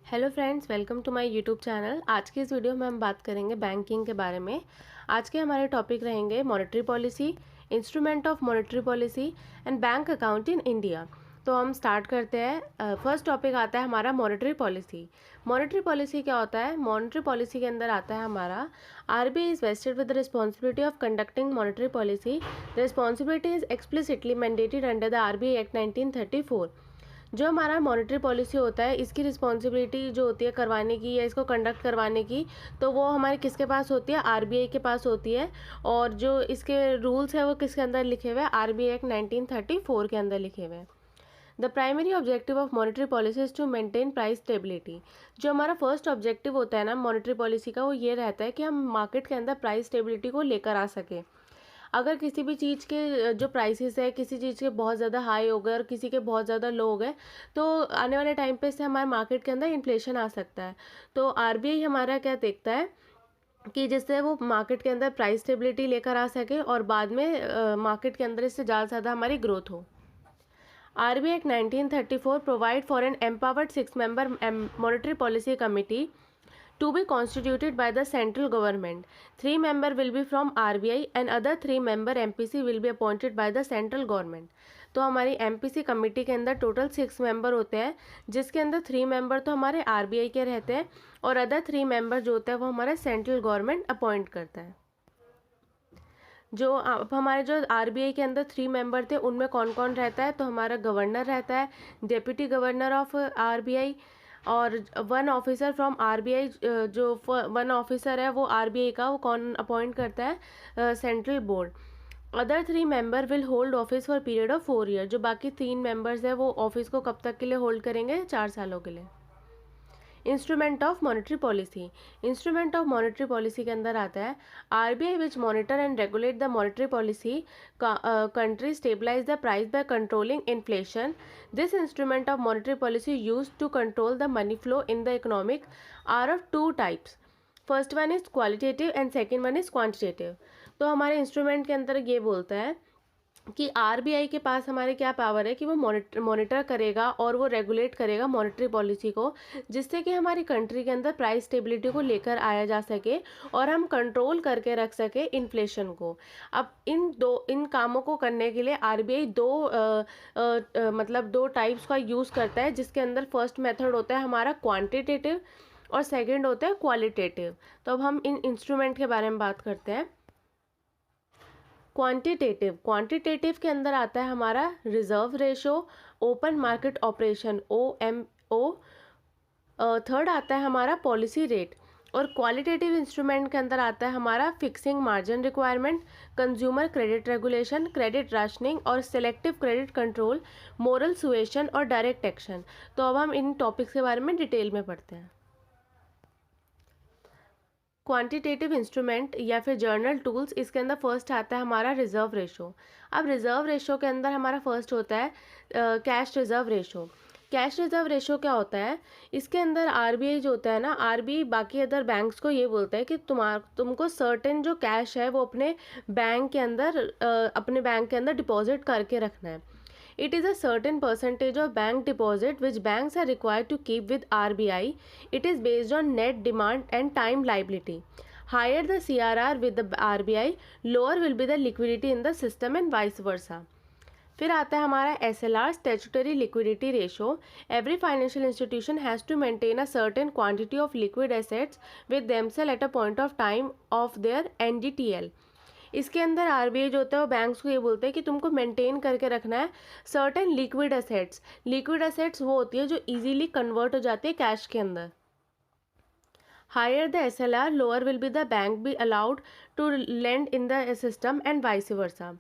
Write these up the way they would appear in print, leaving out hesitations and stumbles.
Hello friends, welcome to my YouTube channel. आज की इस वीडियो में हम बात करेंगे बैंकिंग के बारे में। आज के हमारे टॉपिक रहेंगे monetary policy, instrument of monetary policy and bank account in India. तो हम स्टार्ट करते हैं। फर्स्ट टॉपिक आता है हमारा मॉनेटरी पॉलिसी। मॉनेटरी पॉलिसी क्या होता है? मॉनेटरी पॉलिसी के अंदर आता है हमारा RBI is wasted with the responsibility of conducting monetary policy. The responsibility is explicitly mandated under the RBI act 1934। जो हमारा मॉनेटरी पॉलिसी होता है, इसकी रिस्पॉन्सिबिलिटी जो होती है करवाने की या इसको कंडक्ट करवाने की, तो वो हमारे किसके पास होती है? आरबीआई के पास होती है। और जो इसके रूल्स है वो किसके अंदर लिखे हुए हैं? आरबीआई एक्ट 1934 के अंदर लिखे हुए हैं। The primary objective of monetary policy is to maintain price stability. जो हमारा फर्स्ट ऑब्जेक्टिव होता है ना मॉनेटरी पॉलिसी का, वो ये रहता है कि हम मार्केट के अंदर प्राइस स्टेबिलिटी को लेकर आ सकें। अगर किसी भी चीज़ के जो प्राइसेस है, किसी चीज़ के बहुत ज़्यादा हाई हो गए और किसी के बहुत ज़्यादा लो हो गए, तो आने वाले टाइम पे से हमारे मार्केट के अंदर इन्फ्लेशन आ सकता है। तो आरबीआई हमारा क्या देखता है कि जिससे वो मार्केट के अंदर प्राइस स्टेबिलिटी लेकर आ सके और बाद में मार्केट के अंदर इससे ज़्यादा से ज़्यादा हमारी ग्रोथ हो। RBI act 1934 provide for an empowered 6 member monetary policy committee to be constituted by the central government. 3 members will be from RBI and other 3 member MPC will be appointed by the central government. तो हमारी MPC committee के अंदर total 6 member होते हैं, जिसके अंदर 3 member तो हमारे RBI के रहते हैं और अदर 3 मेंबर जो होते हैं वो हमारा सेंट्रल गवर्नमेंट अपॉइंट करता है। जो अब हमारे जो आरबीआई के अंदर 3 मेंबर थे, उनमें कौन कौन रहता है? तो हमारा गवर्नर रहता है, डेप्यूटी गवर्नर ऑफ आरबीआई, और 1 ऑफिसर फ्रॉम आरबीआई। जो 1 ऑफिसर है वो आरबीआई का, वो कौन अपॉइंट करता है? Central board. Other 3 member will hold office for period of 4 year. जो बाकी 3 मेंबर्स है वो ऑफिस को कब तक के लिए होल्ड करेंगे? 4 सालों के लिए। Instrument of monetary policy. Instrument of monetary policy के अंदर आता है RBI which monitor and regulate the monetary policy country stabilize the price by controlling inflation. This instrument of monetary policy use to control the money flow in the economic are of 2 types. First one is qualitative and second one is quantitative. तो हमारे instrument के अंदर ये बोलता है कि RBI के पास हमारे क्या पावर है कि वो मॉनिटर करेगा और वो रेगुलेट करेगा मॉनेटरी पॉलिसी को, जिससे कि हमारी कंट्री के अंदर प्राइस स्टेबिलिटी को लेकर आया जा सके और हम कंट्रोल करके रख सके इन्फ्लेशन को। अब इन कामों को करने के लिए आरबीआई मतलब 2 टाइप्स का यूज़ करता है, जिसके अंदर फर्स्ट मेथड होता है हमारा क्वान्टिटेटिव और सेकेंड होता है क्वालिटेटिव। तो अब हम इन इंस्ट्रूमेंट के बारे में बात करते हैं। क्वांटिटेटिव के अंदर आता है हमारा reserve ratio, open market operation OMO। Third आता है हमारा पॉलिसी रेट। और क्वालिटेटिव इंस्ट्रूमेंट के अंदर आता है हमारा fixing margin requirement, consumer credit regulation, credit rationing और selective credit control, moral suasion और डायरेक्ट एक्शन। तो अब हम इन टॉपिक्स के बारे में डिटेल में पढ़ते हैं। क्वांटिटेटिव इंस्ट्रूमेंट या फिर जर्नल टूल्स, इसके अंदर फर्स्ट आता है हमारा रिजर्व रेशो। अब रिजर्व रेशो के अंदर हमारा फर्स्ट होता है cash reserve ratio. Cash reserve ratio क्या होता है? इसके अंदर आरबीआई जो होता है ना, आरबीआई बाकी अदर बैंक्स को ये बोलता है कि तुमको सर्टेन जो कैश है वो अपने बैंक के अंदर डिपॉजिट करके रखना है। It is a certain percentage of bank deposit which banks are required to keep with RBI. It is based on net demand and time liability. Higher the CRR with the RBI, lower will be the liquidity in the system and vice versa. फिर आता है हमारा SLR, statutory liquidity ratio. Every financial institution has to maintain a certain quantity of liquid assets with themselves at a point of time of their NDTL. इसके अंदर RBI जो होता है वो बैंक्स को ये बोलते हैं कि तुमको मेंटेन करके रखना है certain liquid assets. Liquid assets वो होती है जो इजीली कन्वर्ट हो जाती है कैश के अंदर। Higher the SLR, lower will be the bank be allowed to lend in the system and vice versa.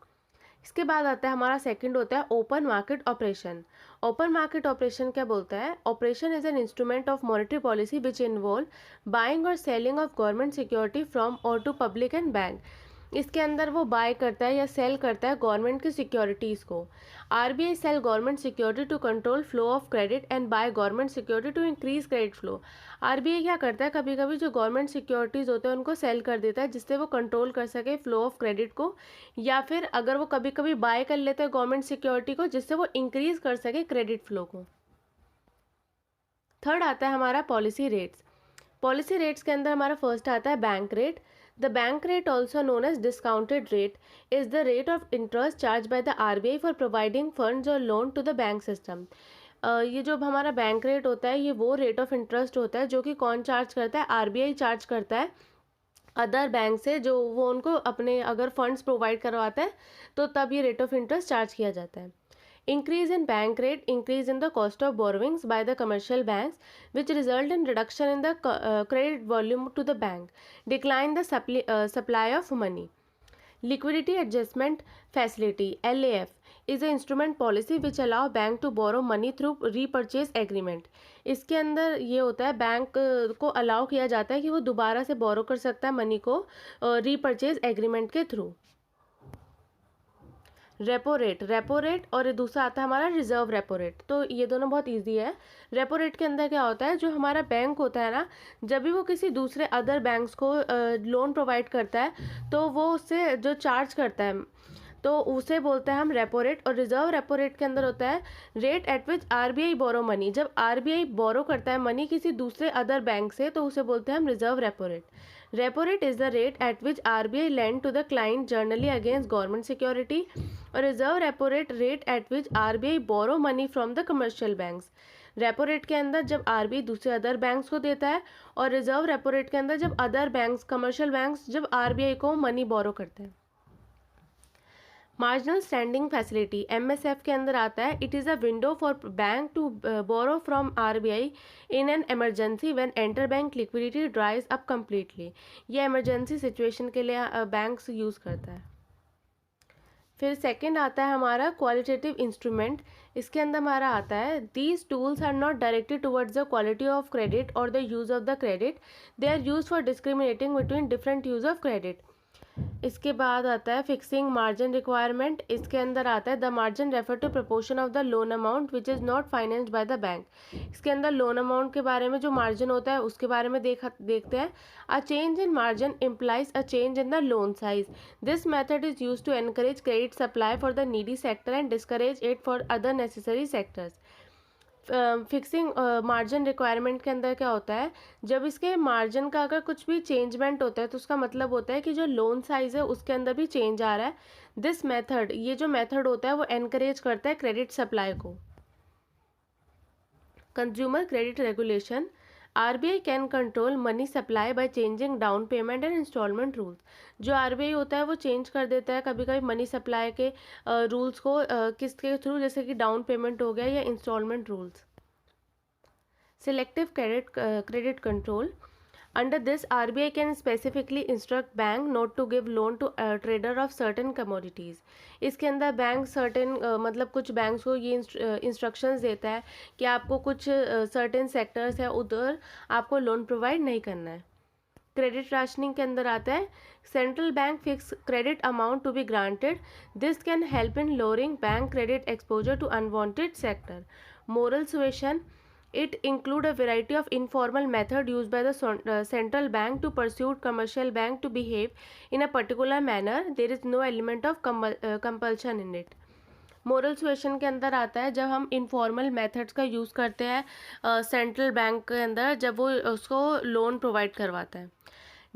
इसके बाद आता है हमारा सेकंड होता है open market operation. Open market operation क्या बोलता है? Operation is an instrument of monetary policy which involve buying और selling of government security from और टू पब्लिक एंड बैंक। इसके अंदर वो बाय करता है या सेल करता है गवर्नमेंट की सिक्योरिटीज़ को। RBI sell government security to control flow of credit and buy government security to increase credit flow. RBI क्या करता है, कभी कभी जो गवर्नमेंट सिक्योरिटीज़ होते हैं उनको सेल कर देता है, जिससे वो कंट्रोल कर सके फ्लो ऑफ क्रेडिट को, या फिर अगर वो कभी कभी बाय कर लेते हैं गवर्नमेंट सिक्योरिटी को, जिससे वो इंक्रीज कर सके क्रेडिट फ्लो को। थर्ड आता है हमारा पॉलिसी रेट्स। पॉलिसी रेट्स के अंदर हमारा फर्स्ट आता है bank rate. The bank rate also known as discounted rate is the rate of interest charge by the RBI for providing funds और loan to the bank system. ये जो हमारा bank rate होता है ये वो रेट ऑफ इंटरेस्ट होता है जो कि कौन चार्ज करता है, आरबीआई चार्ज करता है अदर बैंक से, जो वो उनको अपने अगर फंड्स प्रोवाइड करवाता है तो तब ये रेट ऑफ इंटरेस्ट चार्ज किया जाता है। Increase in bank rate, increase in the cost of borrowings by the commercial banks, which result in reduction in the credit volume to the bank, decline the supply of money. Liquidity Adjustment Facility (LAF) is an instrument policy which allow bank to borrow money through repurchase agreement. इसके अंदर ये होता है bank को allow किया जाता है कि वो दोबारा से बोरो कर सकता है मनी को रीपरचेज एग्रीमेंट के थ्रू। रेपो रेट और दूसरा आता है हमारा रिजर्व रेपो रेट। तो ये दोनों बहुत इजी है। रेपो रेट के अंदर क्या होता है, जो हमारा बैंक होता है ना, जब भी वो किसी दूसरे अदर बैंक्स को लोन प्रोवाइड करता है तो वो उससे जो चार्ज करता है तो उसे बोलते हैं हम रेपो रेट। और रिजर्व रेपो रेट के अंदर होता है rate at which RBI borrow money. जब आरबीआई बोरो करता है मनी किसी दूसरे अदर बैंक से तो उसे बोलते हैं हम reserve repo rate. Repo rate is the rate at which RBI lend to the client generally against government security. और reserve repo rate at which RBI borrow money from the commercial banks. Repo rate के अंदर जब RBI दूसरे other banks को देता है, और reserve repo rate के अंदर जब अदर बैंक्स कमर्शियल बैंक्स जब आरबीआई को मनी बोरो करते हैं। मार्जिनल स्टैंडिंग फैसिलिटी MSF के अंदर आता है, it is a window for bank to borrow from RBI in an emergency when inter bank liquidity dries up completely. ये emergency situation के लिए बैंक्स यूज़ करता है। फिर सेकंड आता है हमारा क्वालिटेटिव इंस्ट्रूमेंट। इसके अंदर हमारा आता है these tools are not directed towards the quality of credit और the use of the credit, they are use for discriminating between different use of credit. इसके बाद आता है फिक्सिंग मार्जिन रिक्वायरमेंट। इसके अंदर आता है the margin refer to proportion of the loan amount which is not financed by the bank. इसके अंदर लोन अमाउंट के बारे में जो मार्जिन होता है उसके बारे में देखते हैं। A change in margin implies a change in the loan size. This method is use to encourage credit supply for the needy sector and discourage it for other necessary sectors. Fixing margin requirement के अंदर क्या होता है, जब इसके margin का अगर कुछ भी चेंजमेंट होता है तो उसका मतलब होता है कि जो लोन साइज़ है उसके अंदर भी चेंज आ रहा है। दिस मेथड, ये जो मेथड होता है वो एनकरेज करता है क्रेडिट सप्लाई को। Consumer credit regulation RBI can control money supply by changing down payment and installment rules. जो आरबीआई होता है वो चेंज कर देता है कभी कभी मनी सप्लाई के रूल्स को किसके थ्रू, जैसे कि डाउन पेमेंट हो गया या installment rules. Selective credit control under this RBI can specifically instruct bank not to give loan to trader of certain commodities. इसके अंदर बैंक सर्टेन मतलब कुछ बैंक्स को ये इंस्ट्रक्शंस देता है कि आपको कुछ सर्टेन सेक्टर्स है उधर आपको लोन प्रोवाइड नहीं करना है। क्रेडिट राशनिंग के अंदर आता है central bank fix credit amount to be granted. This can help in lowering bank credit exposure to unwanted sector. Moral suasion it include a variety of informal method used by the central bank to pursue commercial bank to behave in a particular manner. There is no element of compulsion in it. Moral suasion के अंदर आता है जब हम informal methods का use करते हैं central bank के अंदर जब वो उसको लोन प्रोवाइड करवाता है।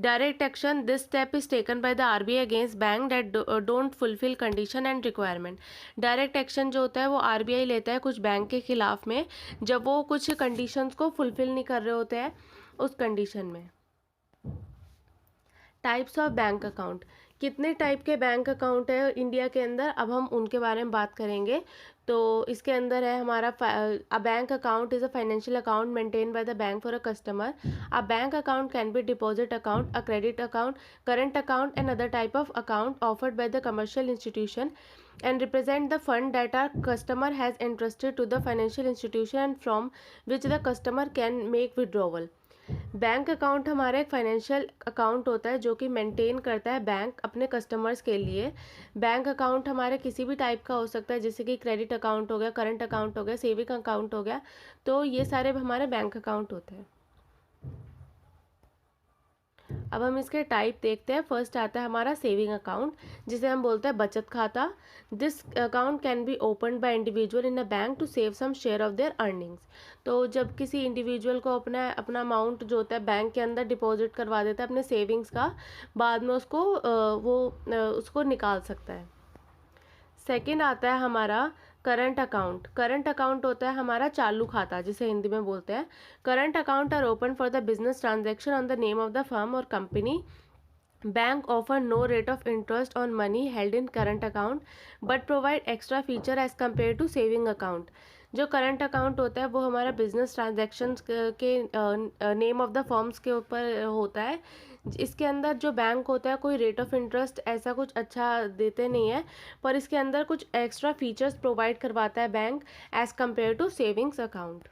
Direct action this step is taken by the RBI against bank that don't fulfil condition and requirement. Direct action जो होता है वो आरबीआई लेता है कुछ बैंक के खिलाफ में जब वो कुछ कंडीशंस को फुलफिल नहीं कर रहे होते हैं उस कंडीशन में। टाइप्स ऑफ बैंक अकाउंट, कितने टाइप के बैंक अकाउंट है इंडिया के अंदर, अब हम उनके बारे में बात करेंगे। तो इसके अंदर है हमारा a bank account is a financial account maintain by the bank for a customer. A bank account can B deposit account, a credit account, current account and other type of account offered by the commercial institution and represent the fund that our customer has entrusted to the financial institution from which the customer can make withdrawal। Bank account हमारा एक financial account होता है जो कि maintain करता है bank अपने customers के लिए। बैंक अकाउंट हमारे किसी भी टाइप का हो सकता है, जैसे कि क्रेडिट अकाउंट हो गया, करंट अकाउंट हो गया, सेविंग अकाउंट हो गया, तो ये सारे हमारे बैंक अकाउंट होते हैं। अब हम इसके टाइप देखते हैं। फर्स्ट आता है हमारा सेविंग अकाउंट, जिसे हम बोलते हैं बचत खाता। This account can be open by individual in a bank to save some share of their earnings. तो जब किसी इंडिविजुअल को अपना अपना अमाउंट जो होता है बैंक के अंदर डिपॉजिट करवा देता है अपने सेविंग्स का, बाद में उसको उसको निकाल सकता है। सेकंड आता है हमारा करंट अकाउंट। करंट अकाउंट होता है हमारा चालू खाता, जिसे हिंदी में बोलते हैं। Current account are open for the business transaction on the name of the firm और company. Bank offer no rate of interest on money held in current account but provide extra feature as compared to saving account। जो current account होता है वो हमारा business transactions के name of the firms के ऊपर होता है। इसके अंदर जो बैंक होता है कोई रेट ऑफ इंटरेस्ट ऐसा कुछ अच्छा देते नहीं है, पर इसके अंदर कुछ एक्स्ट्रा फीचर्स प्रोवाइड करवाता है bank as compare to savings account.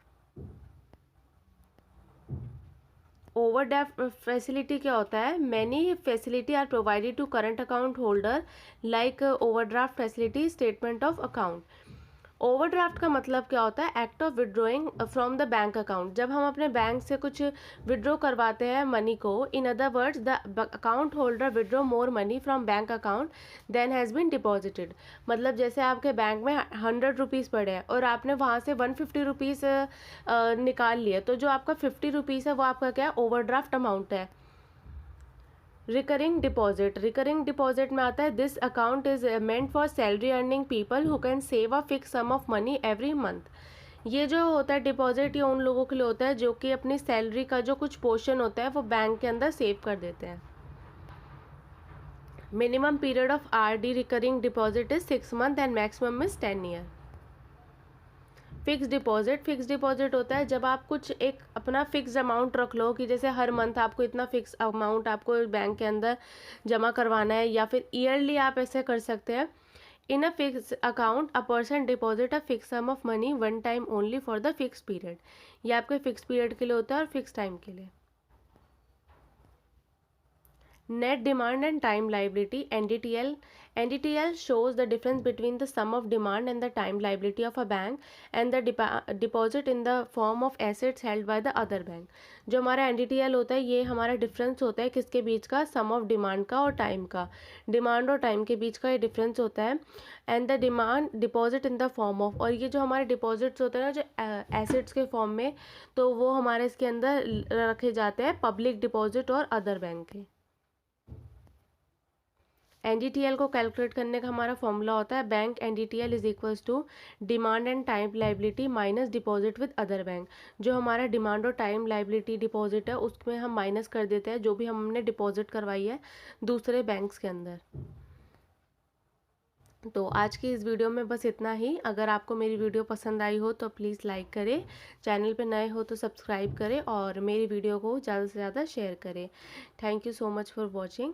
Overdraft facility क्या होता है? Many facility are provided to current account holder like overdraft facility, statement of account. Overdraft का मतलब क्या होता है? Act of withdrawing from the bank account. जब हम अपने बैंक से कुछ विड्रॉ करवाते हैं मनी को, in other words the account holder withdraw more money from bank account than has been deposited. मतलब जैसे आपके बैंक में 100 रुपीज़ पड़े हैं और आपने वहाँ से 150 रुपीज़ निकाल लिए, तो जो आपका 50 रुपीज़ है वो आपका क्या है? ओवरड्राफ्ट अमाउंट है। Recurring deposit. रिकरिंग डिपॉजिट में आता है this account is meant for salary earning people who can save a fix sum of money every month. ये जो होता है डिपॉजिट, ये उन लोगों के लिए होता है जो कि अपनी सैलरी का जो कुछ पोर्शन होता है वो बैंक के अंदर सेव कर देते हैं। Minimum period of RD recurring deposit is 6 month and maximum is 10 year. Fix deposit. Fix deposit होता है जब आप कुछ एक अपना फिक्स अमाउंट रख लो कि जैसे हर मंथ आपको इतना फिक्स अमाउंट आपको बैंक के अंदर जमा करवाना है, या फिर ईयरली आप ऐसे कर सकते हैं। In a fix account a person deposit a fix sum of money one time only for the fix period. ये आपके फिक्स पीरियड के लिए होता है और फिक्स टाइम के लिए। Net demand and time liability, NDTL. NDTL shows the difference between the sum of demand and the time liability of a bank and the deposit in the form of assets held by the other bank। जो हमारा NDTL होता है ये हमारा difference होता है किसके बीच का? सम ऑफ डिमांड का और टाइम का। डिमांड और टाइम के बीच का ये डिफरेंस होता है। And the demand deposit in the form of, और ये जो हमारे डिपॉजिट्स होते हैं ना जो एसेट्स के फॉर्म में, तो वो हमारे इसके अंदर रखे जाते हैं पब्लिक डिपॉजिट और अदर बैंक के। एनडीटीएल को कैलकुलेट करने का हमारा फॉर्मूला होता है bank NDTL is equals to demand and time liability minus deposit with other bank. जो हमारा डिमांड और टाइम लाइबिलिटी डिपॉजिट है उसमें हम माइनस कर देते हैं जो भी हमने डिपॉजिट करवाई है दूसरे बैंक्स के अंदर। तो आज की इस वीडियो में बस इतना ही। अगर आपको मेरी वीडियो पसंद आई हो तो प्लीज़ लाइक करें, चैनल पे नए हो तो सब्सक्राइब करें और मेरी वीडियो को ज़्यादा से ज़्यादा शेयर करें। Thank you so much for watching.